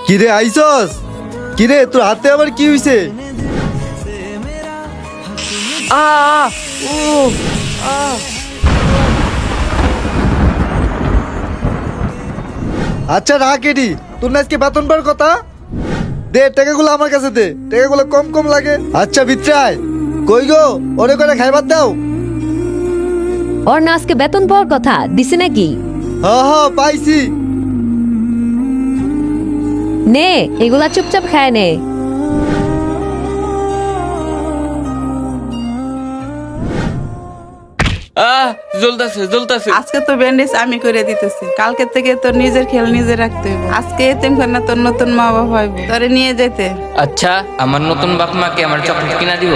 কিরে আইসস? কিরে তোর হাতে আবার কি হইছে? আ ও আ আচ্ছা রাখ এডি, তোর না আজকে বেতন পাওয়ার কথা। দে টাকাগুলো আমার কাছে দে, টাকাগুলো কম কম লাগে। আচ্ছা বিত্রায় কই গো, ওরে করে খাইবার দাও। ওর না আজকে বেতন পাওয়ার কথা দিছে নাকি? হ হ পাইছি। নে এগুলা চুপচাপ খায় নে। জ্বলতাছে আজকে তো ব্যান্ডেজ আমি করে দিতেছি, কালকে থেকে তোর নিজের খেয়াল নিজে রাখতে হইব। আজকে এতিমখানা তোর নতুন মা বাবা হইব, তোরে নিয়ে যেতে। আচ্ছা আমার নতুন বাপ মাকে আমার চকলেট কিনা দিব?